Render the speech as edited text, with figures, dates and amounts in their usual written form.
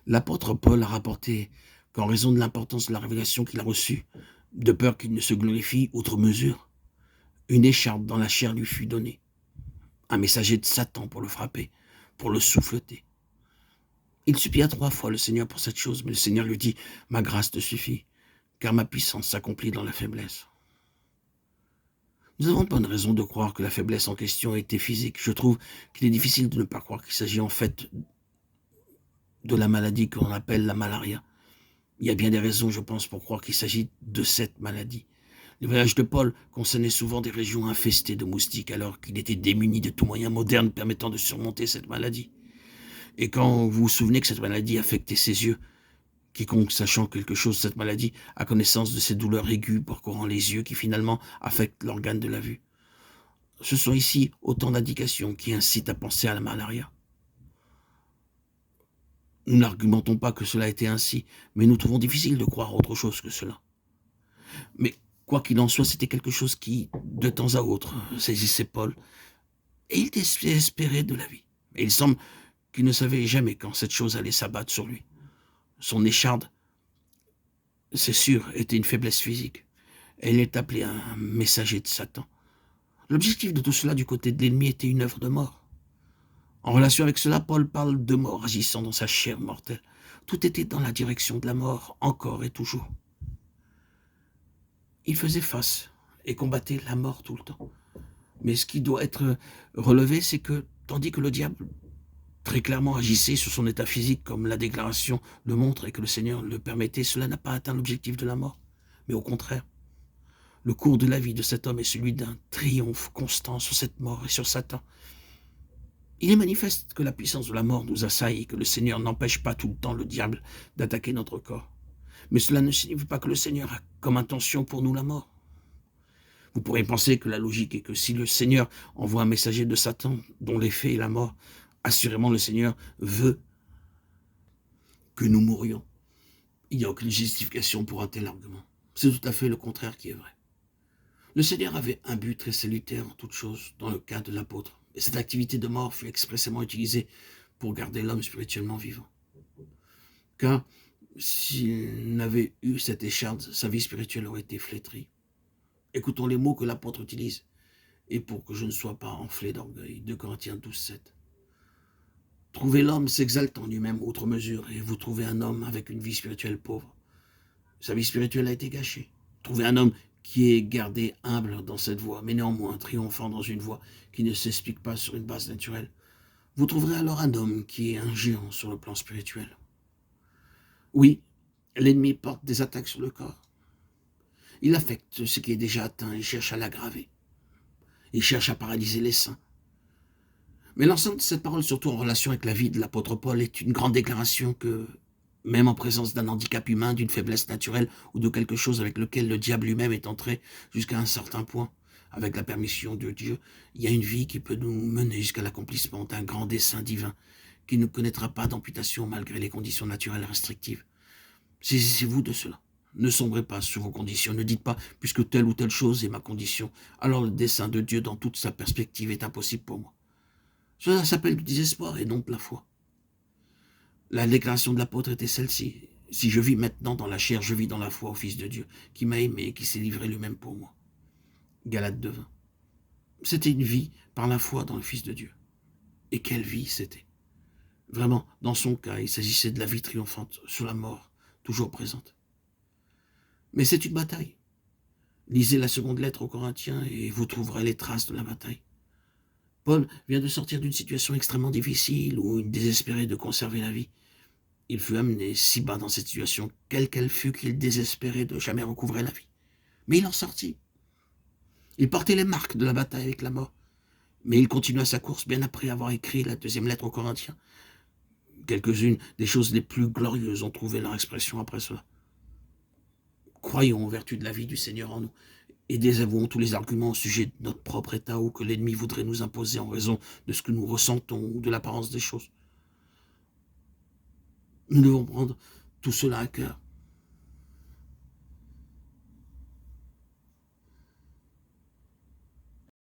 L'apôtre Paul a rapporté qu'en raison de l'importance de la révélation qu'il a reçue, de peur qu'il ne se glorifie outre mesure, une écharpe dans la chair lui fut donnée, un messager de Satan pour le frapper, pour le souffleter. Il supplia 3 fois le Seigneur pour cette chose, mais le Seigneur lui dit: ma grâce te suffit, car ma puissance s'accomplit dans la faiblesse. Nous n'avons pas de raison de croire que la faiblesse en question était physique. Je trouve qu'il est difficile de ne pas croire qu'il s'agit en fait de la maladie qu'on appelle la malaria. Il y a bien des raisons, je pense, pour croire qu'il s'agit de cette maladie. Les voyages de Paul concernaient souvent des régions infestées de moustiques, alors qu'il était démuni de tout moyen moderne permettant de surmonter cette maladie. Et quand vous vous souvenez que cette maladie affectait ses yeux, quiconque sachant quelque chose de cette maladie a connaissance de ces douleurs aiguës parcourant les yeux qui finalement affectent l'organe de la vue. Ce sont ici autant d'indications qui incitent à penser à la malaria. Nous n'argumentons pas que cela était ainsi, mais nous trouvons difficile de croire autre chose que cela. Mais quoi qu'il en soit, c'était quelque chose qui, de temps à autre, saisissait Paul, et il désespérait de la vie. Et il semble qu'il ne savait jamais quand cette chose allait s'abattre sur lui. Son écharde, c'est sûr, était une faiblesse physique. Et il est appelé un messager de Satan. L'objectif de tout cela du côté de l'ennemi était une œuvre de mort. En relation avec cela, Paul parle de mort agissant dans sa chair mortelle. Tout était dans la direction de la mort, encore et toujours. Il faisait face et combattait la mort tout le temps. Mais ce qui doit être relevé, c'est que, tandis que le diable très clairement agissait sur son état physique, comme la déclaration le montre et que le Seigneur le permettait, cela n'a pas atteint l'objectif de la mort. Mais au contraire, le cours de la vie de cet homme est celui d'un triomphe constant sur cette mort et sur Satan. Il est manifeste que la puissance de la mort nous assaille et que le Seigneur n'empêche pas tout le temps le diable d'attaquer notre corps. Mais cela ne signifie pas que le Seigneur a comme intention pour nous la mort. Vous pourrez penser que la logique est que si le Seigneur envoie un messager de Satan dont l'effet est la mort, assurément le Seigneur veut que nous mourions. Il n'y a aucune justification pour un tel argument. C'est tout à fait le contraire qui est vrai. Le Seigneur avait un but très salutaire en toute chose dans le cas de l'apôtre. Et cette activité de mort fut expressément utilisée pour garder l'homme spirituellement vivant. Car s'il n'avait eu cette écharde, sa vie spirituelle aurait été flétrie. Écoutons les mots que l'apôtre utilise. Et pour que je ne sois pas enflé d'orgueil, 2 Corinthiens 12:7. Trouvez l'homme s'exaltant lui-même outre mesure, et vous trouvez un homme avec une vie spirituelle pauvre. Sa vie spirituelle a été gâchée. Trouvez un homme qui est gardé humble dans cette voie, mais néanmoins triomphant dans une voie qui ne s'explique pas sur une base naturelle. Vous trouverez alors un homme qui est un géant sur le plan spirituel. Oui, l'ennemi porte des attaques sur le corps. Il affecte ce qui est déjà atteint et cherche à l'aggraver. Il cherche à paralyser les saints. Mais l'ensemble de cette parole, surtout en relation avec la vie de l'apôtre Paul, est une grande déclaration que, même en présence d'un handicap humain, d'une faiblesse naturelle ou de quelque chose avec lequel le diable lui-même est entré jusqu'à un certain point, avec la permission de Dieu, il y a une vie qui peut nous mener jusqu'à l'accomplissement d'un grand dessein divin qui ne connaîtra pas d'amputation malgré les conditions naturelles restrictives. Saisissez-vous de cela. Ne sombrez pas sur vos conditions. Ne dites pas, puisque telle ou telle chose est ma condition, alors le dessein de Dieu dans toute sa perspective est impossible pour moi. Cela s'appelle du désespoir et non de la foi. La déclaration de l'apôtre était celle-ci. Si je vis maintenant dans la chair, je vis dans la foi au Fils de Dieu, qui m'a aimé et qui s'est livré lui-même pour moi. Galates 2:20. C'était une vie par la foi dans le Fils de Dieu. Et quelle vie c'était! Vraiment, dans son cas, il s'agissait de la vie triomphante sur la mort, toujours présente. Mais c'est une bataille. Lisez la seconde lettre aux Corinthiens et vous trouverez les traces de la bataille. Paul vient de sortir d'une situation extrêmement difficile où il désespérait de conserver la vie. Il fut amené si bas dans cette situation, quelle qu'elle fût, qu'il désespérait de jamais recouvrer la vie. Mais il en sortit. Il portait les marques de la bataille avec la mort. Mais il continua sa course bien après avoir écrit la deuxième lettre aux Corinthiens. Quelques-unes des choses les plus glorieuses ont trouvé leur expression après cela. Croyons aux vertus de la vie du Seigneur en nous et désavouons tous les arguments au sujet de notre propre état ou que l'ennemi voudrait nous imposer en raison de ce que nous ressentons ou de l'apparence des choses. Nous devons prendre tout cela à cœur